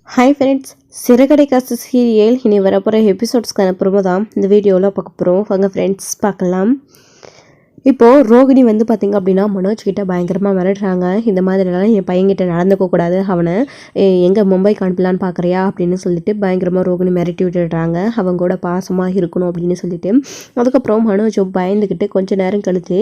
Hi friends, சிறகடை காசு serial இனி வரப்போகிற எபிசோட்ஸ்க்கான ப்ரோமோ தான் இந்த வீடியோவில் பார்க்க போகிறோம். வாங்க ஃப்ரெண்ட்ஸ் பார்க்கலாம். இப்போது ரோகிணி வந்து பார்த்திங்க அப்படின்னா மனோஜ் கிட்ட பயங்கரமாக மிரட்டுறாங்க. இந்த மாதிரிலாம் என் பையன்கிட்ட நடந்துக்க கூடாது, அவனை எங்கே மும்பைக்கு அனுப்பலான்னு பார்க்குறியா அப்படின்னு சொல்லிட்டு பயங்கரமாக ரோகிணி மிரட்டி விட்டுடுறாங்க. அவங்க கூட பாசமாக இருக்கணும் அப்படின்னு சொல்லிட்டு. அதுக்கப்புறம் மனோஜ் பயந்துக்கிட்டு கொஞ்சம் நேரம் கழித்து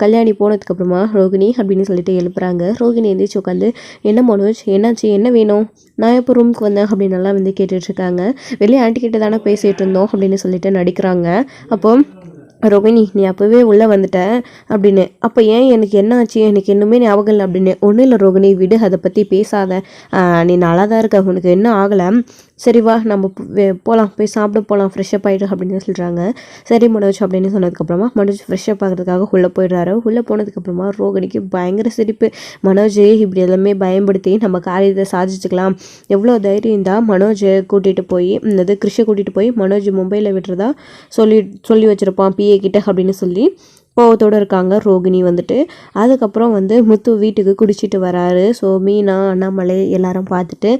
கல்யாணி போனதுக்கப்புறமா ரோகிணி அப்படின்னு சொல்லிட்டு எழுப்புறாங்க. ரோகிணி எந்திரிச்சு உட்காந்து, என்ன மனோஜ் என்னாச்சு, என்ன வேணும், நான் எப்போ ரூமுக்கு வந்தேன் அப்படின்னு எல்லாம் வந்து கேட்டுட்ருக்காங்க. வெளியே ஆண்டி கிட்ட தானே பேசிகிட்டு இருந்தோம் அப்படின்னு சொல்லிட்டு நடிக்கிறாங்க. அப்போ ரோகிணி, நீ அப்போவே உள்ளே வந்துட்ட அப்படின்னு. அப்போ ஏன் எனக்கு என்ன ஆச்சு, எனக்கு இன்னுமே ஞாபகம் இல்லை அப்படின்னு. ஒன்றும் இல்லை ரோகிணி, விடு, அதை பற்றி பேசாத, நீ நல்லா தான் இருக்க, உனக்கு என்ன ஆகலை, சரி வா நம்ம போகலாம், போய் சாப்பிட போகலாம், ஃப்ரெஷ்ஷப் ஆகிடு அப்படின்னு சொல்கிறாங்க. சரி மனோஜ் அப்படின்னு சொன்னதுக்கப்புறமா மனோஜ் ஃப்ரெஷ்ஷப் ஆகிறதுக்காக உள்ளே போயிடுறாரு. உள்ளே போனதுக்கப்புறமா ரோகிணிக்கு பயங்கர சிரிப்பு. மனோஜ் இப்படி எல்லாமே பயன்படுத்தி நம்ம காரியத்தை சாதிச்சுக்கலாம், எவ்வளோ தைரியம் இருந்தால் மனோஜை கூட்டிகிட்டு போய் இந்த கிருஷை கூட்டிகிட்டு போய் மனோஜ் மும்பையில் விட்டுறதா சொல்லி வச்சுருப்பான் பிஏ கிட்ட அப்படின்னு சொல்லி கோவத்தோடு இருக்காங்க ரோகிணி வந்துட்டு. அதுக்கப்புறம் வந்து முத்து வீட்டுக்கு குடிச்சிட்டு வராரு. ஸோ மீனா, அண்ணாமலை எல்லாரும் பார்த்துட்டு,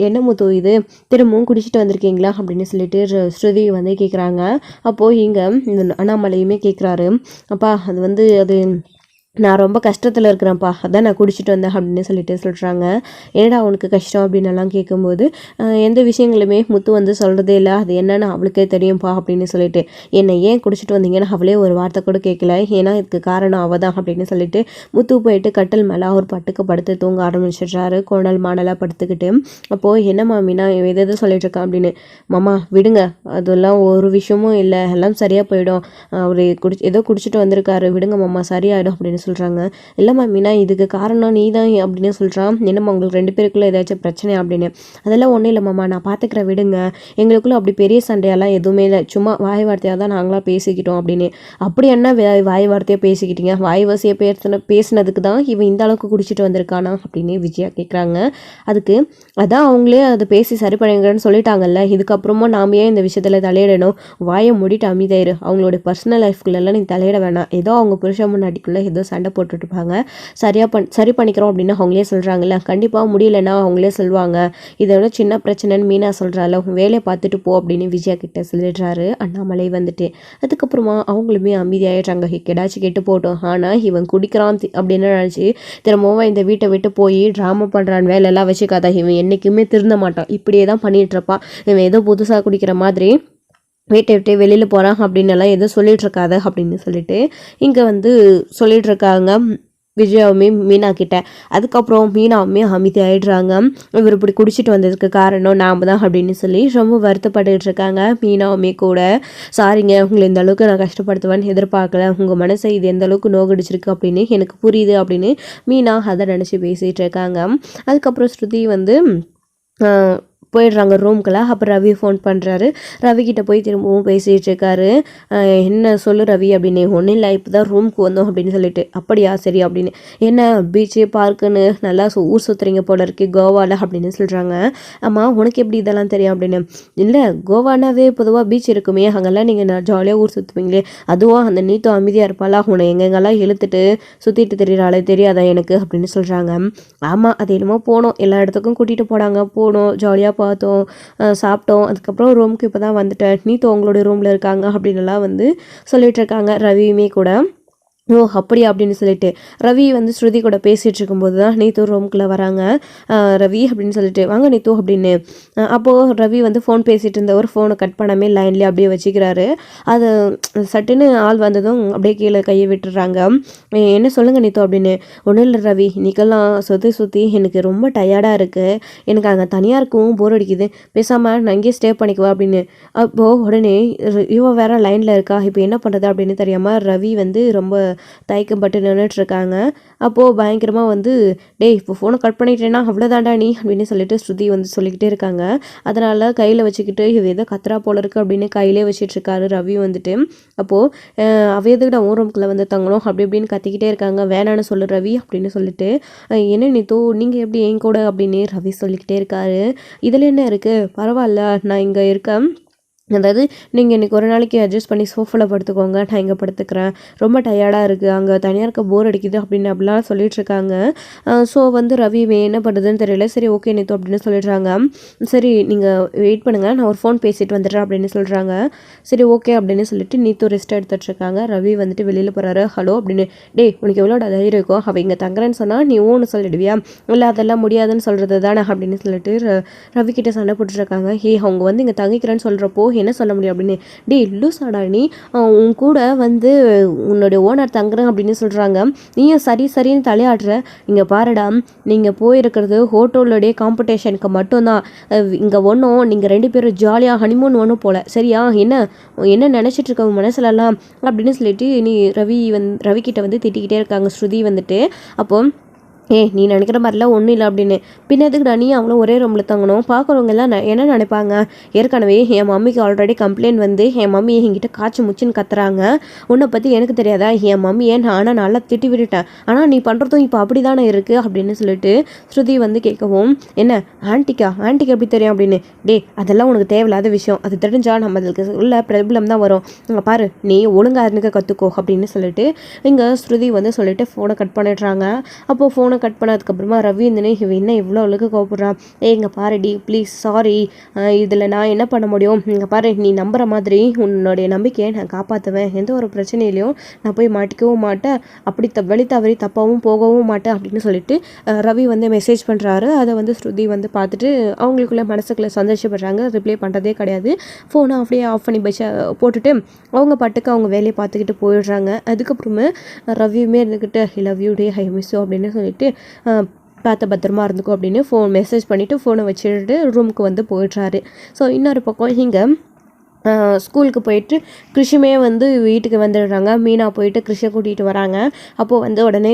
என்ன முத்து இது திரும்பவும் குடிச்சிட்டு வந்திருக்கீங்களா அப்படின்னு சொல்லிட்டு ஸ்ருதி வந்து கேட்குறாங்க. அப்போது இங்கே அண்ணாமலையுமே கேட்குறாரு, அப்பா அது வந்து அது நான் ரொம்ப கஷ்டத்தில் இருக்கிறேன்ப்பா, அதான் நான் குடிச்சிட்டு வந்தேன் அப்படின்னு சொல்லிட்டு சொல்கிறாங்க. என்னடா உனக்கு கஷ்டம் அப்படின்னு எல்லாம் கேட்கும்போது, எந்த விஷயங்களுமே முத்து வந்து சொல்கிறதே இல்லை, அது என்னன்னு அவளுக்கே தெரியும்ப்பா அப்படின்னு சொல்லிட்டு, என்னை ஏன் குடிச்சிட்டு வந்தீங்கன்னு அவளே ஒரு வார்த்தை கூட கேட்கல, ஏன்னா இதுக்கு காரணம் அவள் தான் அப்படின்னு சொல்லிட்டு முத்து போயிட்டு கட்டில் மேலே அவர் பட்டுக்கு படுத்து தூங்க ஆரம்பிச்சிடுறாரு, கோணல் மாடலாக படுத்துக்கிட்டு. அப்போது என்ன மாமினா எது சொல்லிட்டு இருக்கான் அப்படின்னு. மாமா விடுங்க, அதெல்லாம் ஒரு விஷயமும் இல்லை, எல்லாம் சரியாக போயிடும், அவர் ஏதோ குடிச்சிட்டு வந்திருக்காரு, விடுங்க மாமா, சரியாயிடும் அப்படின்னு சொல்கிறாங்க. இல்லைம்மா மீனா, இதுக்கு காரணம் நீ தான் அப்படின்னு சொல்கிறான். என்னம்மா உங்களுக்கு 2 பேருக்குள்ளே ஏதாச்சும் பிரச்சனை அப்படின்னு. அதெல்லாம் ஒன்றும் இல்லைம்மாம்மா, நான் பார்த்துக்கிறேன், விடுங்க, எங்களுக்குள்ளே அப்படி பெரிய சண்டையெல்லாம் எதுவுமே இல்லை, சும்மா வாய் வார்த்தையாக தான் நாங்களாம் பேசிக்கிட்டோம் அப்படின்னு. அப்படி என்ன வாய் வார்த்தையாக பேசிக்கிட்டீங்க, வாய் வசையாக பேசினதுக்கு தான் இவன் இந்த அளவுக்கு குடிச்சிட்டு வந்திருக்கானா அப்படின்னு விஜயா கேட்குறாங்க. அதுக்கு அதான் அவங்களே அதை பேசி சரி பண்ணுங்கன்னு சொல்லிட்டாங்கல்ல, இதுக்கப்புறமா நாம் ஏன் இந்த விஷயத்தில் தலையிடணும், வாயை மூடிட்டு அமைதியாயிரு, அவங்களோட பர்சனல் லைஃப்குள்ளெல்லாம் நீ தலையிட வேணாம், ஏதோ அவங்க புருஷன் முன்னாடிக்குள்ளே ஏதோ சண்டை போட்டுட்ருப்பாங்க, சரி பண்ணிக்கிறோம் அப்படின்னு அவங்களே சொல்கிறாங்கல்ல, கண்டிப்பாக முடியலன்னா அவங்களே சொல்லுவாங்க, இதோட சின்ன பிரச்சனைன்னு மீனா சொல்கிறாள், வேலையை பார்த்துட்டு போ அப்படின்னு விஜயா கிட்ட சொல்லிடுறாரு அண்ணாமலை வந்துட்டு. அதுக்கப்புறமா அவங்களுமே அமைதியாகிடுறாங்க. கெடாச்சு கெட்டு போட்டோம், ஆனால் இவன் குடிக்கிறான் அப்படின்னு நினச்சி திரும்பவும் இந்த வீட்டை விட்டு போய் ட்ராமா பண்ணுறான், வேலையெல்லாம் வச்சுக்காதா, இவன் என்றைக்குமே திருந்த மாட்டான், இப்படியே தான் பண்ணிகிட்ருப்பான், இவன் ஏதோ புதுசாக குடிக்கிற மாதிரி வீட்டை விட்டு வெளியில் போகிறான் அப்படின்னு எல்லாம் எதுவும் சொல்லிகிட்ருக்காத அப்படின்னு சொல்லிட்டு இங்கே வந்து சொல்லிகிட்ருக்காங்க விஜயாவுமே மீனா கிட்ட. அதுக்கப்புறம் மீனாவுமே அமைதி ஆகிடுறாங்க. இவர் இப்படி குடிச்சிட்டு வந்ததுக்கு காரணம் நாம் தான் அப்படின்னு சொல்லி ரொம்ப வருத்தப்பட்டுக்கிட்டு இருக்காங்க. மீனாவுமே கூட, சாரிங்க, உங்களை இந்த அளவுக்கு நான் கஷ்டப்படுத்துவேன்னு எதிர்பார்க்கல, உங்கள் மனசை இது எந்த அளவுக்கு நோகடிச்சிருக்கு அப்படின்னு எனக்கு புரியுது அப்படின்னு மீனா அதை நினச்சி பேசிகிட்டு இருக்காங்க. அதுக்கப்புறம் ஸ்ருதி வந்து போயிடுறாங்க ரூம்குள்ளே. அப்புறம் ரவி ஃபோன் பண்ணுறாரு. ரவிக்கிட்ட போய் திரும்பவும் பேசிகிட்டு இருக்காரு. என்ன சொல்லு ரவி அப்படின்னு. ஒன்றும் இல்லை, இப்போ தான் ரூமுக்கு வந்தோம் அப்படின்னு சொல்லிட்டு. அப்படியா, சரி அப்படின்னு. என்ன பீச்சு பார்க்குன்னு நல்லா ஊர் சுற்றுறீங்க போல இருக்கு கோவாவில் அப்படின்னு சொல்கிறாங்க. ஆமாம், உனக்கு எப்படி இதெல்லாம் தெரியும் அப்படின்னு. இல்லை, கோவானாவே பொதுவாக பீச் இருக்குமே, அங்கெல்லாம் நீங்கள் ஜாலியாக ஊர் சுற்றுவீங்களே, அதுவும் அந்த நீத்தோ அமைதியாக இருப்பாளா, உன்னை எங்கெங்கெல்லாம் இழுத்துட்டு சுற்றிட்டு தெரியுறாளே, தெரியாதா எனக்கு அப்படின்னு சொல்கிறாங்க. ஆமாம், அது என்னமோ போனோம், எல்லா இடத்துக்கும் கூட்டிகிட்டு போனாங்க, போனோம், ஜாலியாக பார்த்தோம், சாப்பிட்டோம், அதுக்கப்புறம் ரூமுக்கு இப்போ தான் வந்துட்டேன், நீத்து உங்களோட ரூமில் இருக்காங்க அப்படின்லாம் வந்து சொல்லிட்டு இருக்காங்க ரவியுமே கூட. ஓ அப்படியா அப்படின்னு சொல்லிட்டு ரவி வந்து ஸ்ருதி கூட பேசிகிட்டு இருக்கும்போது தான் நீத்து ரூமுக்குள்ளே வராங்க. ரவி அப்படின்னு சொல்லிட்டு, வாங்க நீத்து அப்படின்னு. அப்போது ரவி வந்து ஃபோன் பேசிகிட்டு இருந்தவர் ஃபோனை கட் பண்ணாமல் லைன்லேயே அப்படியே வச்சுக்கிறாரு. அது சட்டுன்னு ஆள் வந்ததும் அப்படியே கீழே கையை விட்டுறாங்க. என்ன சொல்லுங்கள் நீத்து அப்படின்னு. ஒன்றும் இல்லை ரவி, இன்றைக்கெல்லாம் சுற்றி எனக்கு ரொம்ப டயர்டாக இருக்குது, எனக்கு அங்கே தனியாக இருக்கவும் போர் அடிக்குது, பேசாமல் நான் இங்கேயே ஸ்டே பண்ணிக்குவேன் அப்படின்னு. அப்போது உடனே இவ வேற லைனில் இருக்கா, இப்போ என்ன பண்ணுறது அப்படின்னு தெரியாமல் ரவி வந்து ரொம்ப தயக்கப்பட்டு நின்றுட்டுருக்காங்க. அப்போது பயங்கரமாக வந்து, டேய் இப்போ ஃபோனை கட் பண்ணிட்டேன்னா அவ்வளோதாண்டா நீ அப்படின்னு சொல்லிட்டு ஸ்ருதி வந்து சொல்லிக்கிட்டே இருக்காங்க. அதனால் கையில் வச்சுக்கிட்டு இது எதோ கத்துறா போல இருக்குது அப்படின்னு கையிலே வச்சிட்ருக்காரு ரவி வந்துட்டு. அப்போது அவ எதுக்கிட்ட உன் ரூமுக்குள்ளே வந்து தங்கணும் அப்படி இப்படின்னு கத்திக்கிட்டே இருக்காங்க. வேணான்னு சொல்லு ரவி அப்படின்னு சொல்லிட்டு, என்ன நீத்தோ நீங்கள் எப்படி என் கூட அப்படின்னு ரவி சொல்லிக்கிட்டே இருக்காரு. இதில் என்ன இருக்குது, பரவாயில்ல, நான் இங்கே இருக்கேன், அதாவது நீங்கள் இன்றைக்கி ஒரு நாளைக்கு அட்ஜஸ்ட் பண்ணி சோஃபாவில் படுத்துக்கோங்க, நான் இங்கே படுத்துக்கிறேன், ரொம்ப டயர்டாக இருக்குது, அங்கே தனியாக இருக்க போர் அடிக்குது அப்படின்னு அப்படிலாம் சொல்லிகிட்ருக்காங்க. ஸோ வந்து ரவி என்ன பண்ணுறதுன்னு தெரியல. சரி ஓகே நீத்து அப்படின்னு சொல்லிடுறாங்க. சரி நீங்கள் வெயிட் பண்ணுங்கள், நான் ஒரு ஃபோன் பேசிட்டு வந்துடுறேன் அப்படின்னு சொல்கிறாங்க. சரி ஓகே அப்படின்னு சொல்லிட்டு நீத்து ரெஸ்ட் எடுத்துகிட்ருக்காங்க. ரவி வந்துட்டு வெளியில் போகிறாரு. ஹலோ அப்படின்னு, டேய் உனக்கு எவ்வளோ தைரியம் இருக்கும், அவள் இங்கே தங்குறேன்னு சொன்னால் நீ ஒன்று சொல்லிடுவியா, இல்லை அதெல்லாம் முடியாதுன்னு சொல்கிறது தானே அப்படின்னு சொல்லிட்டு ரவி கிட்ட சண்டை போட்டுருக்காங்க. அவங்க வந்து இங்கே தங்கிக்கிறேன்னு சொல்கிறப்போ என்ன சொல்ல முடியும் அப்படின்னு, டே லூசாடா நீ, உன் கூட வந்து உன்னுடைய ஓனர் தங்குறேன் அப்படின்னு சொல்கிறாங்க, நீயும் சரி சரின்னு தலையாடுற. இங்கே பாருடா, நீங்கள் போயிருக்கிறது ஹோட்டலுடைய காம்படிஷனுக்கு மட்டும்தான், இங்கே ஒன்றும் நீங்கள் 2 பேரும் ஜாலியாக ஹனிமூன் ஒன்றும் போல, சரியா, என்ன நினச்சிட்டு இருக்க மனசுலலாம் அப்படின்னு சொல்லிட்டு நீ ரவி கிட்ட வந்து திட்டிக்கிட்டே இருக்காங்க ஸ்ருதி வந்துட்டு. அப்போ நீ நினைக்கிற மாதிரிலாம் ஒன்றும் இல்லை அப்படின்னு, பின்னதுக்குடா நீ அவங்களும் ஒரே ரூமில் தங்கணும், பார்க்குறவங்க எல்லாம் என்ன நினைப்பாங்க, ஏற்கனவே என் மம்மிக்கு ஆல்ரெடி கம்ப்ளைண்ட் வந்து என் மம்மி என்கிட்ட காய்ச்சி முச்சின்னு கத்துறாங்க, உன்னை பற்றி எனக்கு தெரியாதா, என் மம்மியை நானும் நல்லா திட்டி விட்டுட்டேன், ஆனால் நீ பண்ணுறதும் இப்போ அப்படி தானே இருக்குது அப்படின்னு சொல்லிட்டு ஸ்ருதி வந்து கேட்கவும், என்ன ஆன்ட்டிக்கு எப்படி தெரியும் அப்படின்னு, அதெல்லாம் உனக்கு தேவையில்லாத விஷயம், அது தெரிஞ்சா நம்ம அதுக்கு உள்ள ப்ராப்ளம் தான் வரும், பாரு நீ ஒழுங்காக இருந்துக்க கற்றுக்கோ அப்படின்னு சொல்லிட்டு இங்கே ஸ்ருதி வந்து சொல்லிட்டு ஃபோனை கட் பண்ணிடுறாங்க. அப்போது ஃபோனை கட் பண்ணதுக்கப்புறமா ரவி இருந்தனே என்ன இவ்வளோ அளவுக்கு கோவப்படுறான், இங்கே பாருடி ப்ளீஸ் சாரி, இதில் நான் என்ன பண்ண முடியும், இங்கே பாரு நீ நம்புகிற மாதிரி உன்னுடைய நம்பிக்கையை நான் காப்பாற்றுவேன், எந்த ஒரு பிரச்சனையிலையும் நான் போய் மாட்டிக்கவும் மாட்டேன், அப்படி வழி தவறி தப்பாகவும் போகவும் மாட்டேன் அப்படின்னு சொல்லிட்டு ரவி வந்து மெசேஜ் பண்ணுறாரு. அதை வந்து ஸ்ருதி வந்து பார்த்துட்டு அவங்களுக்குள்ள மனசுக்குள்ளே சந்தோஷப்படுறாங்க, ரிப்ளை பண்ணுறதே கிடையாது, ஃபோனை அப்படியே ஆஃப் பண்ணி போட்டுட்டு அவங்க பாட்டுக்கு அவங்க வேலையை பார்த்துக்கிட்டு போயிடுறாங்க. அதுக்கப்புறமே ரவியுமே இருந்துக்கிட்டு I love you day, I miss you அப்படின்னு சொல்லிட்டு பார்த்து பத்திரமா இருந்துக்கும் அப்படின்னு மெசேஜ் பண்ணிவிட்டு ஃபோனை வச்சுட்டு ரூமுக்கு வந்து போயிடுறாரு. ஸோ இன்னொரு பக்கம் இங்கே ஸ்கூலுக்கு போயிட்டு கிருஷிமே வந்து வீட்டுக்கு வந்துடுறாங்க. மீனா போயிட்டு கிருஷை கூட்டிகிட்டு வராங்க. அப்போது வந்து உடனே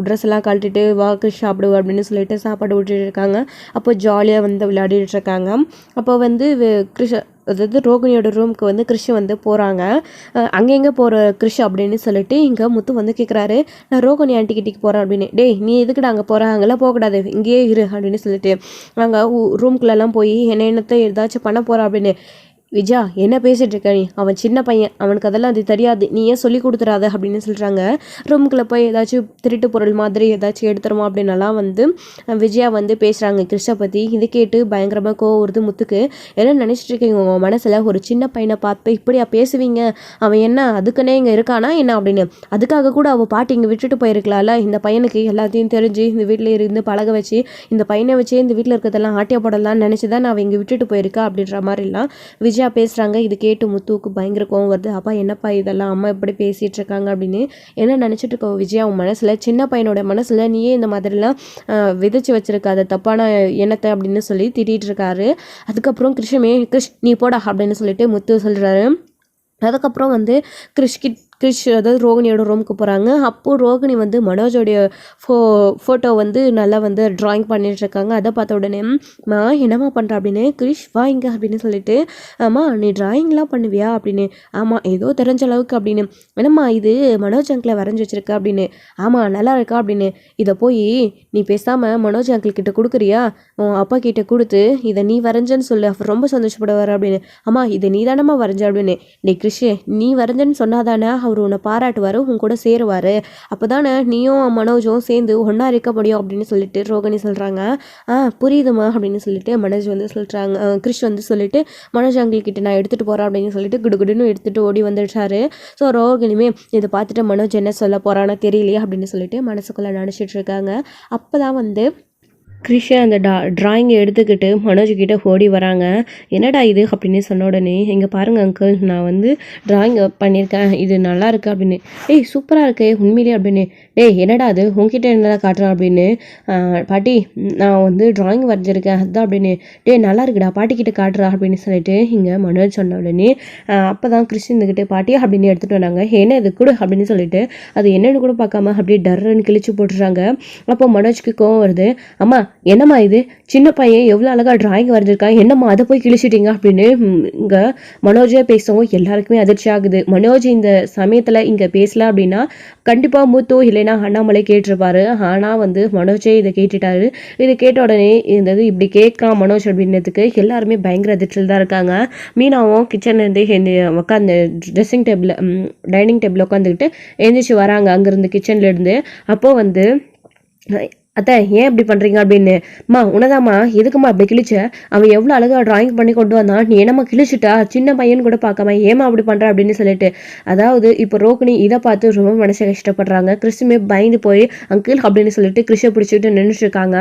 ட்ரெஸ் எல்லாம் கழட்டிட்டு வா கிருஷ் சாப்பிடு அப்படின்னு சொல்லிட்டு சாப்பாடு விட்டுட்டு இருக்காங்க. அப்போ ஜாலியாக வந்து விளையாடிட்டு இருக்காங்க. அப்போ வந்து அதாவது ரோகிணியோட ரூமுக்கு வந்து கிருஷ் வந்து போகிறாங்க. அங்கெங்கே போகிற கிருஷ் அப்படின்னு சொல்லிட்டு இங்கே முத்து வந்து கேட்குறாரு, நான் ரோகிணி ஆண்டி கிட்டிக்கு போகிறேன் அப்படின்னு. நீ எதுக்குடா அங்கே போகிற, அங்கெல்லாம் போகக்கூடாது, இங்கேயே இரு அப்படின்னு சொல்லிட்டு அங்கே ரூம்குள்ளெல்லாம் போய் என்னத்தை ஏதாச்சும் பண்ண போகிறா அப்படின்னு. விஜயா என்ன பேசிகிட்டு இருக்க நீ, அவன் சின்ன பையன், அவனுக்கு அதெல்லாம் அது தெரியாது, நீ ஏன் சொல்லி கொடுத்துறாத அப்படின்னு சொல்கிறாங்க. ரூமுக்குள்ளே போய் ஏதாச்சும் திருட்டு பொருள் மாதிரி ஏதாச்சும் எடுத்துருமா அப்படின்னலாம் வந்து விஜயா வந்து பேசுகிறாங்க கிருஷ்ணை பற்றி. இது கேட்டு பயங்கரமாக கோவம் வருது முத்துக்கு. என்ன நினச்சிட்டு இருக்கீங்க உங்கள் மனசில், ஒரு சின்ன பையனை பார்த்து இப்படியா பேசுவீங்க, அவன் என்ன அதுக்குன்னே இங்கே இருக்கானா என்ன அப்படின்னு, அதுக்காக கூட அவள் பாட்டி இங்கே விட்டுட்டு போயிருக்கலாம்ல, இந்த பையனுக்கு எல்லாத்தையும் தெரிஞ்சு இந்த வீட்டில் இருந்து பழக வச்சு இந்த பையனை வச்சே இந்த வீட்டில் இருக்கிறதெல்லாம் ஆட்டிய போடலான்னு நினச்சி தான் நான் அவள் இங்கே விட்டுட்டு போயிருக்கா அப்படின்ற மாதிரிலாம் விஜயா பேசுகிறாங்க. இது கேட்டு முத்துவுக்கு பயங்கர கோவம் வருது. அப்பா என்னப்பா இதெல்லாம் அம்மா எப்படி பேசிகிட்டு இருக்காங்க அப்படின்னு என்ன நினச்சிட்டு இருக்கோம் விஜயா உன் மனசில், சின்ன பையனோட மனசில் நீயே இந்த மாதிரிலாம் விதைச்சி வச்சிருக்க அதை தப்பான எண்ணத்தை அப்படின்னு சொல்லி திட்டிகிட்டு இருக்காரு. அதுக்கப்புறம் கிருஷ் நீ போடா அப்படின்னு சொல்லிட்டு முத்து சொல்கிறாரு. அதுக்கப்புறம் வந்து கிருஷ் அதாவது ரோகிணியோட ரூமுக்கு போகிறாங்க. அப்போது ரோகிணி வந்து மனோஜோடைய ஃபோட்டோ வந்து நல்லா வந்து ட்ராயிங் பண்ணிகிட்ருக்காங்க. அதை பார்த்த உடனே என்னம்மா பண்ணுற அப்படின்னு, கிருஷ் வா இங்கே அப்படின்னு சொல்லிட்டு, ஆமா நீ ட்ராயிங்லாம் பண்ணுவியா அப்படின்னு, ஆமாம் ஏதோ தெரிஞ்ச அளவுக்கு அப்படின்னு, என்னம்மா இது மனோஜ் அங்கிளை வரைஞ்சி வச்சிருக்க அப்படின்னு, ஆமாம் நல்லா இருக்கா அப்படின்னு, இதை போய் நீ பேசாமல் மனோஜ் அங்கிள் கிட்ட கொடுக்குறியா, உன் அப்பா கிட்ட கொடுத்து இதை நீ வரைஞ்சேன்னு சொல்லு, அவர் ரொம்ப சந்தோஷப்படுவார் அப்படின்னு, ஆமா இதை நீ தானம்மா வரைஞ்ச அப்படின்னு, கிருஷ் நீ வரைஞ்சேன்னு சொன்னாதானே அவர் உன்னை பாராட்டுவார், உன் கூட சேருவார், அப்போ தானே நீயும் மனோஜும் சேர்ந்து ஒன்றா இருக்க முடியும் அப்படின்னு சொல்லிட்டு ரோகிணி சொல்கிறாங்க. புரியுதுமா அப்படின்னு சொல்லிட்டு மனோஜ் வந்து சொல்கிறாங்க. கிருஷ் வந்து சொல்லிட்டு மனோஜ் அங்கிள்கிட்ட நான் எடுத்துகிட்டு போகிறேன் அப்படின்னு சொல்லிட்டு குடுகுடுன்னு எடுத்துகிட்டு ஓடி வந்துடுச்சாரு. ஸோ ரோகிணியுமே இதை பார்த்துட்டு மனோஜ் என்ன சொல்ல போகிறானோ தெரியலையே அப்படின்னு சொல்லிட்டு மனசுக்குள்ளே நினச்சிட்டு இருக்காங்க. அப்போ தான் வந்து கிருஷ் அந்த ட்ராயிங்கை எடுத்துக்கிட்டு மனோஜ்கிட்ட ஓடி வராங்க. என்னடா இது அப்படின்னு சொன்ன உடனே, இங்கே பாருங்கள் அங்கிள் நான் வந்து ட்ராயிங் பண்ணியிருக்கேன், இது நல்லா இருக்கு அப்படின்னு, சூப்பராக இருக்கே உண்மையிலே அப்படின்னு, என்னடா அது உங்ககிட்ட என்னடா காட்டுறேன் அப்படின்னு, பாட்டி நான் வந்து ட்ராயிங் வரைஞ்சிருக்கேன் அதுதான் அப்படின்னு, நல்லா இருக்குடா பாட்டிக்கிட்ட காட்டுறா அப்படின்னு சொல்லிட்டு இங்கே மனோஜ் சொன்ன உடனே அப்போ தான் கிருஷ் இருந்துக்கிட்டு பாட்டி அப்படின்னு எடுத்துகிட்டு வந்தாங்க. என்ன இது கொடு அப்படின்னு சொல்லிட்டு அது என்னென்னு கூட பார்க்காம அப்படியே டர்ன்னு கிழிச்சு போட்டுறாங்க. அப்போ மனோஜ்க்கு கோவம் வருது. அம்மா என்னம்மா இது சின்ன பையன் எவ்வளோ அழகா டிராயிங் வரைஞ்சிருக்கான், என்னம்மா அதை போய் கிழிச்சிட்டீங்க அப்படின்னு இங்கே மனோஜே பேசவும் எல்லாருக்குமே அதிர்ச்சி ஆகுது. மனோஜ் இந்த சமயத்தில் இங்கே பேசல அப்படின்னா கண்டிப்பாக மூத்தோ இல்லைன்னா அண்ணாமலை கேட்டிருப்பாரு. ஆனால் மனோஜே இதை கேட்டுட்டாரு. இதை கேட்ட உடனே இந்த இப்படி கேட்குறான் மனோஜ் அப்படின்றதுக்கு எல்லாருமே பயங்கர அதிர்ச்சியில் தான் இருக்காங்க. மீனாவும் கிச்சன்லேருந்து உட்காந்து ட்ரெஸ்ஸிங் டேபிள் டைனிங் டேபிள் உட்காந்துக்கிட்டு எழுந்திரிச்சு வராங்க அங்கேருந்து கிச்சன்லேருந்து. அப்போது அத்தை ஏன் இப்படி பண்ணுறீங்க அப்படின்னு. உனதாம்மா எதுக்குமா அப்படி கிழிச்ச, அவன் எவ்வளோ அழகாக ட்ராயிங் பண்ணி கொண்டு வந்தான், நீ என்னம்மா கிழிச்சிட்டா, சின்ன பையன் கூட பார்க்காம ஏமா அப்படி பண்ணுற அப்படின்னு சொல்லிட்டு. அதாவது இப்போ ரோகிணி இதை பார்த்து ரொம்ப மனசை கஷ்டப்படுறாங்க. கிறிஸ்துமே பயந்து போய் அங்கிள் அப்படின்னு சொல்லிட்டு கிறிஷை பிடிச்சிக்கிட்டு நின்றுட்டு இருக்காங்க.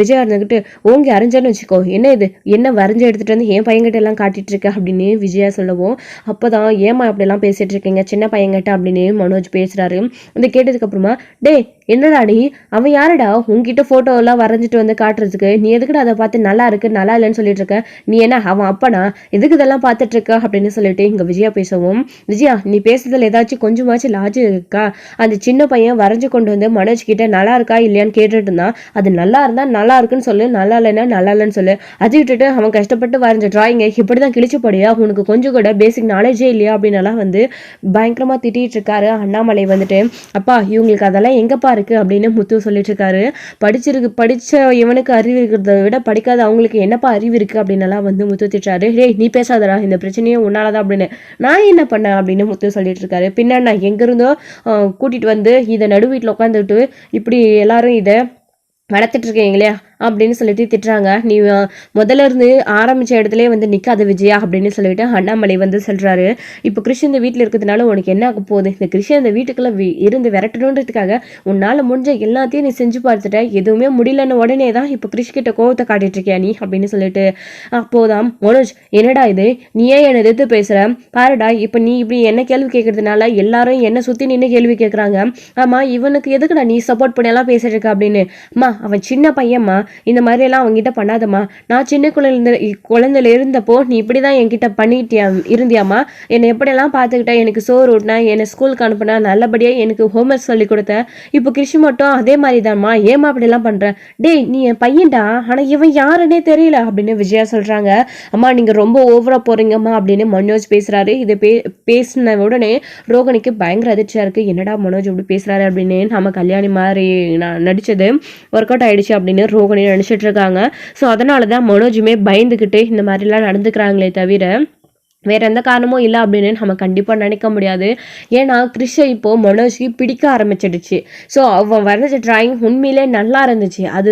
விஜயா இருந்துக்கிட்டு ஓங்கி அரைஞ்சான்னு வச்சுக்கோ, என்ன இது என்ன வரைஞ்சி எடுத்துகிட்டு வந்து என் பையன்கிட்ட எல்லாம் காட்டிட்டு இருக்க அப்படின்னு விஜயா சொல்லவும், அப்போ தான் ஏமா அப்படிலாம் பேசிகிட்டு இருக்கீங்க சின்ன பையன்கிட்ட அப்படின்னு மனோஜ் பேசுகிறாரு. இதை கேட்டதுக்கப்புறமா டே என்னடா நீ, அவன் யாரடா உங்ககிட்ட ஃபோட்டோ எல்லாம் வரைஞ்சிட்டு வந்து காட்டுறதுக்கு, நீ எதுக்குடா அதை பார்த்து நல்லா இருக்கு நல்லா இல்லைன்னு சொல்லிட்டு இருக்க, நீ என்ன அவன் அப்பனா எதுக்கு இதெல்லாம் பார்த்துட்டு இருக்க அப்படின்னு சொல்லிட்டு இங்கே விஜயா பேசவும், விஜயா நீ பேசுறதுல ஏதாச்சும் கொஞ்சமாச்சும் லாஜிக் இருக்கா, அந்த சின்ன பையன் வரைஞ்சு கொண்டு வந்து மனோஜ் கிட்ட நல்லா இருக்கா இல்லையான்னு கேட்டுட்டு இருந்தான், அது நல்லா இருந்தா நல்லா இருக்குன்னு சொல்லு, நல்லா இல்லைன்னா நல்லா இல்லைன்னு சொல்லு, அதை விட்டுட்டு அவன் கஷ்டப்பட்டு வரைஞ்ச டிராயிங்கை இப்படிதான் கிழிச்சு போடியா, உனக்கு கொஞ்சம் கூட பேசிக் நாலேஜே இல்லையா அப்படின்னு பயங்கரமா திட்டிட்டு இருக்காரு அண்ணாமலை. அப்பா இவங்களுக்கு அதெல்லாம் எங்கப்பா இருக்கு அப்படின்னு முத்து சொல்லிட்டு இருக்காரு. படிச்ச இவனுக்கு அறிவு இருக்கிறத விட படிக்காத அவங்களுக்கு என்னப்பா அறிவு இருக்கு அப்படின்னு முத்து திட்டாரு. ஹே நீ பேசாதடா, இந்த பிரச்சனையே உன்னாலதான் அப்படின்னு. நான் என்ன பண்ணேன் அப்படின்னு முத்து சொல்லிட்டு இருக்காரு. பின்னாடி நான் எங்க இருந்தோ கூட்டிட்டு வந்து இதை நடு வீட்டுல உட்காந்துட்டு இப்படி எல்லாரும் இதை வளர்த்துட்டு இருக்கீங்க இல்லையா அப்படின்னு சொல்லிட்டு திட்டுறாங்க. நீ முதல்ல இருந்து ஆரம்பிச்ச இடத்துல நிற்காத விஜயா அப்படின்னு சொல்லிட்டு அண்ணாமலை சொல்றாரு. இப்போ கிருஷ் இந்த வீட்டில் இருக்கிறதுனால உனக்கு என்ன ஆக போகுது, இந்த கிருஷ் அந்த வீட்டுக்குள்ள இருந்து விரட்டணுன்றதுக்காக உன்னால முடிஞ்ச எல்லாத்தையும் நீ செஞ்சு பார்த்துட்ட, எதுவுமே முடியலன்னு உடனே தான் இப்போ கிருஷ் கிட்ட கோவத்தை காட்டிட்டு இருக்கியா நீ அப்படின்னு சொல்லிட்டு. அப்போதான் மனோஜ் என்னடா இது, நீ ஏன் என்னை எதிர்த்து பேசுற, பாருடா இப்போ நீ இப்படி என்ன கேள்வி கேட்கறதுனால எல்லாரும் என்ன சுத்தி நின்று கேள்வி கேட்கறாங்க, ஆமா இவனுக்கு எதுக்குடா நீ சப்போர்ட் பண்ணி எல்லாம் பேசிட்டு இருக்க அப்படின்னு. அம்மா அவன் சின்ன பையன்மா, இந்த மாதிரி எல்லாம் அவங்ககிட்ட பண்ணாதம்மா, நான் சின்ன குழந்தையில இருந்தப்போ நீ இப்படிதான் என்கிட்ட பண்ணிட்டியா இருந்தியாமா, என்னை எப்படியெல்லாம் பார்த்துக்கிட்ட, எனக்கு சோறு ஊட்டினா, என்னை ஸ்கூலுக்கு அனுப்புனா, நல்லபடியா எனக்கு ஹோம்ஒர்க் சொல்லி கொடுத்த, இப்போ கிருஷி மட்டும் அதே மாதிரி தான்மா, ஏமா அப்படிலாம் பண்ற, டேய் நீ என் பையன்டா ஆனா இவன் யாருன்னே தெரியல அப்படின்னு விஜயா சொல்றாங்க. அம்மா நீங்க ரொம்ப ஓவரா போறீங்கம்மா அப்படின்னு மனோஜ் பேசுறாரு. இதை பேசின உடனே ரோகிணிக்கு பயங்கர அதிர்ச்சியா இருக்கு. என்னடா மனோஜ் இப்படி பேசுறாரு அப்படின்னு, நம்ம கல்யாணி மாதிரி நான் நடிச்சது ஒர்க் அவுட் ஆயிடுச்சு அப்படின்னு ரோகிணி நினைச்சிட்டு இருக்காங்க. ஸோ அதனாலதான் மனோஜுமே பயந்துகிட்டு இந்த மாதிரிலாம் நடந்துக்கிறாங்களே தவிர வேற எந்த காரணமும் இல்லை அப்படின்னு நம்ம கண்டிப்பாக நினைக்க முடியாது. ஏன்னா கிருஷை இப்போ மனோஜ்க்கு பிடிக்க ஆரம்பிச்சிடுச்சு. ஸோ அவன் வரைஞ்ச டிராயிங் உண்மையிலே நல்லா இருந்துச்சு. அது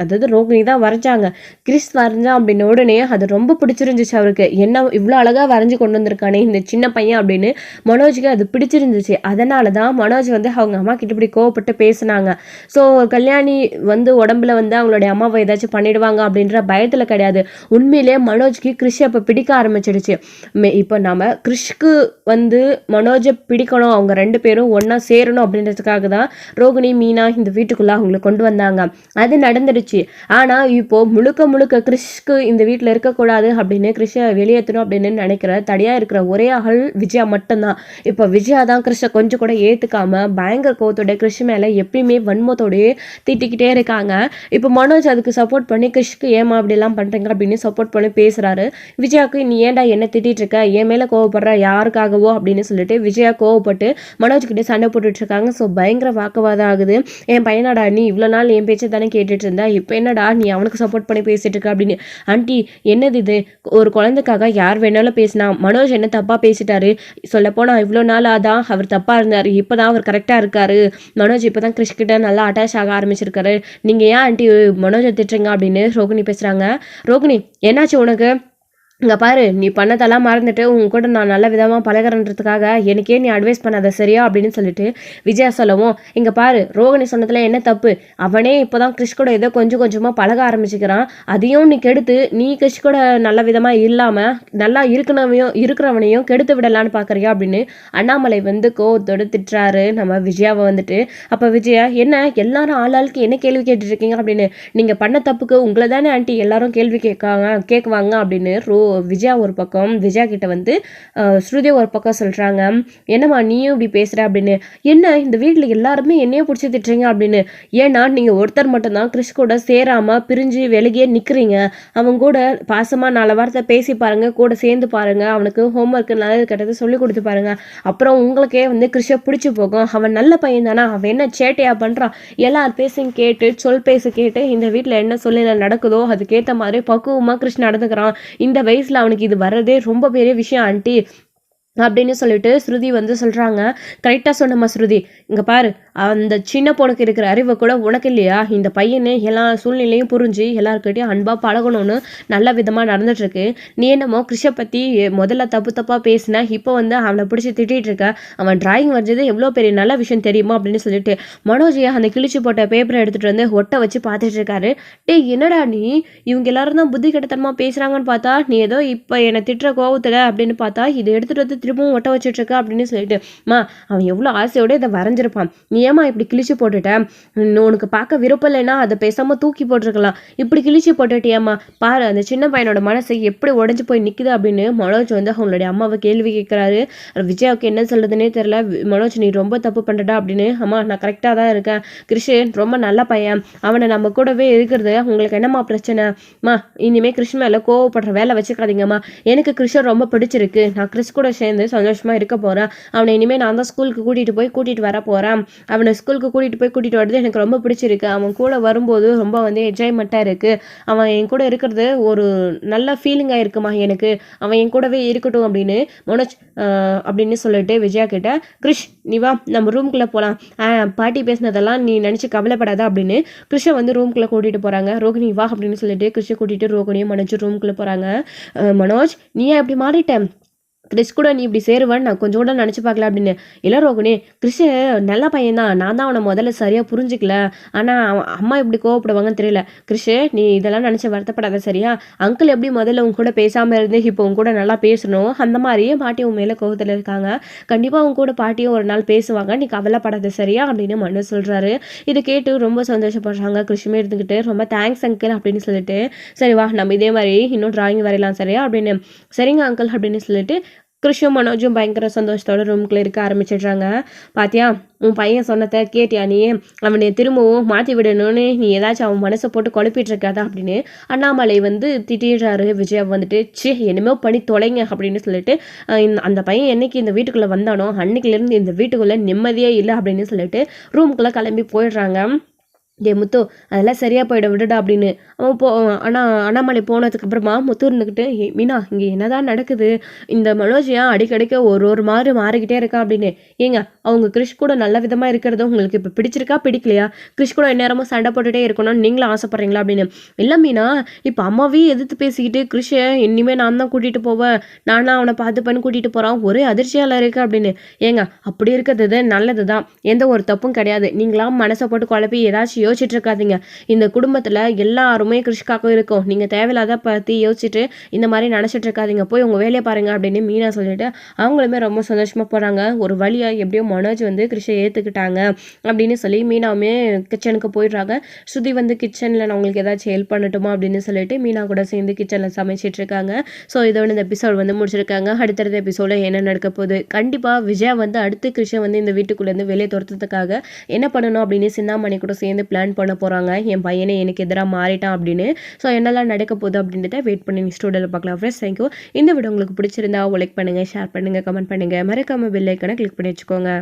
அதாவது ரோகிணி தான் வரைஞ்சாங்க, கிறிஸ் வரைஞ்சான் அப்படின்ன உடனே அது ரொம்ப பிடிச்சிருந்துச்சு அவருக்கு. என்ன இவ்வளோ அழகாக வரைஞ்சி கொண்டு வந்திருக்கானே இந்த சின்ன பையன் அப்படின்னு மனோஜுக்கு அது பிடிச்சிருந்துச்சு. அதனால தான் மனோஜ் அவங்க அம்மா கிட்ட இப்படி கோவப்பட்டு பேசினாங்க. ஸோ கல்யாணி உடம்புல அவங்களுடைய அம்மாவை ஏதாச்சும் பண்ணிடுவாங்க அப்படின்ற பயத்தில் கிடையாது. உண்மையிலே மனோஜ்க்கு கிறிஷை இப்போ பிடிக்க ஆரம்பிச்சிடுச்சு. இப்போ நாம கிறிஷ்க்கு மனோஜை பிடிக்கணும், அவங்க ரெண்டு பேரும் ஒன்னா சேரணும் அப்படின்றதுக்காக தான் ரோகிணி மீனா இந்த வீட்டுக்குள்ள அவங்களை கொண்டு வந்தாங்க. அது நடந்துடுச்சு. ஆனா இப்போ முழுக்க கிறிஷ்க்கு இந்த வீட்டுல இருக்கக்கூடாது அப்படின்னு கிறிஷை வெளியேற்றணும் அப்படின்னு நினைக்கிற தடையா இருக்கிற ஒரே ஆள் விஜயா மட்டும்தான். இப்போ விஜயா தான் கிறிஷை கொஞ்சம் கூட ஏத்துக்காம பயங்கர கோவத்தோட கிறிஷ் மேல எப்பயுமே வன்மத்தோடய திட்டிக்கிட்டே இருக்காங்க. இப்போ மனோஜ் அதுக்கு சப்போர்ட் பண்ணி கிறிஷ்க்கு ஏமா அப்படி எல்லாம் பண்றீங்க அப்படின்னு சப்போர்ட் பண்ணி பேசுறாரு. விஜயாவுக்கு நீ ஏன்டா என்ன திட்டிட்டு இருக்க, என் மேல கோவப்படுற யாருக்காகவோ அப்படின்னு சொல்லிட்டு விஜயா கோவப்பட்டு மனோஜ் கிட்ட சண்டை போட்டுட்டு இருக்காங்க. ஸோ பயங்கர வாக்குவாதம் ஆகுது. என் பையனாடா நீ இவ்வளோ நாள் என் பேச்சை தானே கேட்டுட்டு இருந்தா, இப்போ என்னடா நீ அவனுக்கு சப்போர்ட் பண்ணி பேசிட்டு இருக்க அப்படின்னு. ஆண்டி என்னது இது, ஒரு குழந்தைக்காக யார் வேணாலும் பேசினா, மனோஜ் என்ன தப்பா பேசிட்டாரு, சொல்லப்போனா இவ்வளோ நாள் அதான் அவர் தப்பா இருந்தாரு, இப்போதான் அவர் கரெக்டா இருக்காரு, மனோஜ் இப்போதான் கிறிஷ் கிட்ட நல்லா அட்டாச் ஆக ஆரம்பிச்சிருக்காரு, நீங்க ஏன் ஆண்டி மனோஜை திட்டுறீங்க அப்படின்னு ரோகிணி பேசுறாங்க. ரோகிணி என்னாச்சு உனக்கு, இங்கே பாரு நீ பண்ணதெல்லாம் மறந்துட்டு உங்க கூட நான் நல்ல விதமாக பழகிறன்றதுக்காக எனக்கே நீ அட்வைஸ் பண்ணாத சரியா அப்படின்னு சொல்லிட்டு விஜயா சொல்லவும், இங்கே பாரு ரோகிணி சொன்னதில் என்ன தப்பு, அவனே இப்போதான் கிறிஷ் கூட ஏதோ கொஞ்சம் கொஞ்சமாக பழக ஆரம்பிச்சுக்கிறான், அதையும் நீ கெடுத்து நீ கிறிஷ் கூட நல்ல விதமாக இல்லாமல் நல்லா இருக்கிறவனையும் கெடுத்து விடலான்னு பார்க்குறியா அப்படின்னு அண்ணாமலை கோவத்தோடு திட்டுறாரு நம்ம விஜயாவை. அப்போ விஜயா என்ன எல்லாரும் ஆளாளுக்கு என்ன கேள்வி கேட்டுருக்கீங்க அப்படின்னு, நீங்கள் பண்ண தப்புக்கு உங்களை தானே ஆண்டி எல்லாரும் கேள்வி கேட்குவாங்க அப்படின்னு விஜயா ஒரு பக்கம் விஜயா கிட்ட வந்து ஸ்ருதி ஒரு பக்கம் சொல்கிறாங்க, என்னம்மா நீயும் இப்படி பேசுகிற அப்படின்னு. என்ன இந்த வீட்டில் எல்லாருமே என்னையே பிடிச்சி திட்டுறீங்க அப்படின்னு. ஏன்னா நீங்கள் ஒருத்தர் மட்டும்தான் கிறிஷ் கூட சேராமல் பிரிஞ்சு விலகியே நிற்கிறீங்க. அவங்க கூட பாசமாக 4 வார்த்தை பேசி பாருங்கள், கூட சேர்ந்து பாருங்கள், அவனுக்கு ஹோம்ஒர்க்கு நல்லது கெட்டது சொல்லி கொடுத்து பாருங்கள். அப்புறம் உங்களுக்கே வந்து கிறிஷை பிடிச்சி போகும். அவன் நல்ல பையன் தானா, அவன் என்ன சேட்டையா பண்ணுறான், எல்லார் பேசையும் கேட்டு சொல் பேச கேட்டு இந்த வீட்டில் என்ன சொல்லில நடக்குதோ அதுக்கேற்ற மாதிரி பக்குவமாக கிறிஷ் நடந்துக்கிறான். இந்த வயசில் அவனுக்கு இது வர்றதே ரொம்ப பெரிய விஷயம் ஆண்டி அப்படின்னு சொல்லிட்டு ஸ்ருதி வந்து சொல்கிறாங்க. கரெக்டாக சொன்னம்மா ஸ்ருதி, இங்கே பாரு, அந்த சின்ன பொண்ணுக்கு இருக்கிற அறிவை கூட உனக்கு இல்லையா? இந்த பையனை எல்லா சூழ்நிலையும் புரிஞ்சு எல்லாருக்கிட்டையும் அன்பாக பழகணும்னு நல்ல விதமாக நடந்துட்டுருக்கு. நீ என்னமோ கிறிஷை பற்றி முதல்ல தப்பாக பேசின, இப்போ வந்து அவனை பிடிச்சி திட்டிகிட்டு இருக்க. அவன் டிராயிங் வரைஞ்சது எவ்வளோ பெரிய நல்ல விஷயம் தெரியுமா அப்படின்னு சொல்லிட்டு மனோஜியை அந்த கிழிச்சு போட்ட பேப்பரை எடுத்துகிட்டு வந்து ஒட்ட வச்சு பார்த்துட்டு இருக்காரு. என்னடா நீ, இவங்க எல்லாரும் தான் புத்தி கெட்டத்தனமாக பேசுகிறாங்கன்னு பார்த்தா நீ ஏதோ இப்போ என்னை திட்டுற கோவத்தில் அப்படின்னு பார்த்தா இதை எடுத்துகிட்டு வந்து திரும்பவும் ஒட்ட வச்சுட்ருக்க அப்படின்னு சொல்லிட்டு, அவன் எவ்வளோ ஆசையோடு இதை வரைஞ்சிருப்பான், நீ ஏமா இப்படி கிழிச்சு போட்டுட்ட, உனக்கு பார்க்க விருப்பம் இல்லைன்னா அதை பேசாமல் தூக்கி போட்டிருக்கலாம், இப்படி கிழிச்சு போட்டுட்டியம்மா, பாரு அந்த சின்ன பையனோட மனசை எப்படி உடஞ்சி போய் நிற்குது அப்படின்னு மனோஜ் வந்து அவங்களுடைய அம்மாவை கேள்வி கேட்குறாரு. விஜயாவுக்கு என்ன சொல்றதுன்னே தெரியல. மனோஜ் நீ ரொம்ப தப்பு பண்ணுறடா அப்படின்னு. அம்மா நான் கரெக்டாக தான் இருக்கேன், கிருஷ்ணன் ரொம்ப நல்ல பையன், அவனை நம்ம கூடவே இருக்கிறது உங்களுக்கு என்னம்மா பிரச்சனைம்மா, இனிமேல் கிருஷ்ண மேலே கோவப்படுற வேலை வச்சுக்காதீங்கம்மா, எனக்கு கிருஷ்ணன் ரொம்ப பிடிச்சிருக்கு, நான் கிறிஸ் கூட சேர்ந்து சந்தோஷமாக இருக்க போகிறேன், அவனை இனிமேல் நான் தான் ஸ்கூலுக்கு கூட்டிகிட்டு வர போகிறேன், அவனை ஸ்கூலுக்கு கூட்டிகிட்டு வர்றது எனக்கு ரொம்ப பிடிச்சிருக்கு, அவன் கூட வரும்போது ரொம்ப வந்து என்ஜாய்மெண்ட்டாக இருக்குது, அவன் என் கூட இருக்கிறது ஒரு நல்ல ஃபீலிங்காக இருக்குமா எனக்கு, அவன் என் கூடவே இருக்கட்டும் அப்படின்னு மனோஜ் அப்படின்னு சொல்லிட்டு விஜயா கிட்ட, கிறிஷ் நீ வா நம்ம ரூம்குள்ளே போகலாம், பாட்டி பேசினதெல்லாம் நீ நினச்சி கவலைப்படாத அப்படின்னு கிருஷ்ணை வந்து ரூம்குள்ளே கூட்டிகிட்டு போகிறாங்க. ரோகிணி வா அப்படின்னு சொல்லிட்டு கிருஷ்ணை கூட்டிகிட்டு ரோகிணியும் மனோஜ் ரூம்குள்ளே போகிறாங்க. மனோஜ் நீ ஏன் இப்படி மாறிட்டேன், கிறிஸ் கூட நீ இப்படி சேருவான்னு நான் கொஞ்சம் கூட நினச்சி பார்க்கல அப்படின்னு. இல்லை ரோகிணி, கிறிஷ் நல்ல பையன் தான், நான் தான் அவனை முதல்ல சரியாக புரிஞ்சிக்கல, ஆனால் அம்மா எப்படி கோவப்படுவாங்கன்னு தெரியல. கிறிஷ் நீ இதெல்லாம் நினச்சி வருத்தப்படாத சரியா, அங்கிள் எப்படி முதல்ல உங்க கூட பேசாமல் இருந்து இப்போ உங்க கூட நல்லா பேசணும், அந்த மாதிரியே பாட்டி உன் மேலே கோவத்தில் இருக்காங்க, கண்டிப்பாக உங்க கூட பாட்டியும் ஒரு நாள் பேசுவாங்க, நீ கவலைப்படாத சரியா அப்படின்னு மனு சொல்கிறாரு. இதை கேட்டு ரொம்ப சந்தோஷப்படுறாங்க. கிறிஷுமே இருந்துக்கிட்டு ரொம்ப தேங்க்ஸ் அங்கிள் அப்படின்னு சொல்லிட்டு, சரி வா நம்ம இதே மாதிரி இன்னும் டிராயிங் வரையலாம் சரியா அப்படின்னு. சரிங்க அங்கிள் அப்படின்னு சொல்லிட்டு கிருஷும் மனோஜும் பயங்கர சந்தோஷத்தோட ரூம்குள்ளே இருக்க ஆரம்பிச்சிடுறாங்க. பாத்தியா உன் பையன் சொன்னதை கேட்டியா நீ, அவனை திரும்பவும் மாற்றி விடணும்னு நீ ஏதாச்சும் அவன் மனசை போட்டு குழப்பிட்டு இருக்காதா அப்படின்னு அண்ணாமலை வந்து திட்டிடுறாரு. விஜயா வந்துட்டு என்னமோ பண்ணி தொலைங்க அப்படின்னு சொல்லிட்டு, அந்த பையன் என்னைக்கு இந்த வீட்டுக்குள்ளே வந்தானோ அன்னைக்குலேருந்து இந்த வீட்டுக்குள்ளே நிம்மதியே இல்லை அப்படின்னு சொல்லிட்டு ரூம்குள்ளே கிளம்பி போயிடுறாங்க. முத்து அதெல்லாம் சரியாக போயிட விடுடா அப்படின்னு அவன் அண்ணாமலை போனதுக்கப்புறமா முத்து இருந்துக்கிட்டு, மீனா இங்கே என்னதான் நடக்குது, இந்த மனோஜியா அடிக்கடிக்க ஒரு மாதிரி மாறிக்கிட்டே இருக்கா அப்படின்னு. ஏங்க அவங்க கிறிஷ் கூட நல்ல விதமாக இருக்கிறது உங்களுக்கு இப்போ பிடிச்சிருக்கா பிடிக்கலையா, கிறிஷ் கூட எந்நேரமும் சண்டை போட்டுகிட்டே இருக்கணும்னு நீங்களும் ஆசைப்பட்றீங்களா அப்படின்னு. இல்லை மீனா, இப்போ அம்மாவே எதிர்த்து பேசிக்கிட்டு கிறிஷை இனிமேல் நான் தான் கூட்டிகிட்டு போவேன், நானா அவனை பார்த்துப்பேன்னு கூட்டிகிட்டு போகிறான், ஒரே அதிர்ச்சியால் இருக்குது அப்படின்னு. ஏங்க அப்படி இருக்கிறது நல்லது தான், எந்த ஒரு தப்பும் கிடையாது, நீங்களாம் மனசை போட்டு குழப்பி ஏதாச்சும் யோசிச்சுட்டு இருக்காதீங்க, இந்த குடும்பத்தில் எல்லாருமே கிறிஷ்காக இருக்கும், நீங்கள் தேவையில்லாத பற்றி யோசிச்சுட்டு இந்த மாதிரி நினச்சிட்டு இருக்காதீங்க, போய் உங்கள் வேலையை பாருங்கள் அப்படின்னு மீனா சொல்லிட்டு அவங்களுமே ரொம்ப சந்தோஷமாக போகிறாங்க. ஒரு வழியாக எப்படியோ மனோஜ் வந்து கிறிஷை ஏற்றுக்கிட்டாங்க அப்படின்னு சொல்லி மீனாவுமே கிச்சனுக்கு போயிடுறாங்க. ஸ்ருதி வந்து கிச்சனில் நான் உங்களுக்கு ஏதாச்சும் ஹெல்ப் பண்ணட்டுமா அப்படின்னு சொல்லிட்டு மீனா கூட சேர்ந்து கிச்சனில் சமைச்சிட்டு இருக்காங்க. ஸோ இதோட இந்த எபிசோட் வந்து முடிச்சிருக்காங்க. அடுத்தடுத்த எபிசோட என்ன நடக்க போகுது, கண்டிப்பாக விஜயா வந்து அடுத்து கிறிஷை வந்து இந்த வீட்டுக்குள்ளேருந்து வெளியே துரத்துறதுக்காக என்ன பண்ணணும் அப்படின்னு சிந்தாமணி கூட சேர்ந்து பிளான் பண்ண போகிறாங்க. என் பையனை எனக்கு எதிராக மாறிட்டான் அப்படின்னு. ஸோ என்னெல்லாம் நடக்க போகுது அப்படின்றத வெயிட் பண்ணி நெக்ஸ்ட் வீடியோவில் பார்க்கலாம். Friends thank you. இந்த வீடியோ உங்களுக்கு பிடிச்சிருந்தா லைக் பண்ணுங்கள், ஷேர் பண்ணுங்கள், கமெண்ட் பண்ணுங்கள், மறக்காமல் பெல் ஐக்கானை கிளிக் பண்ணி வச்சுக்கோங்க.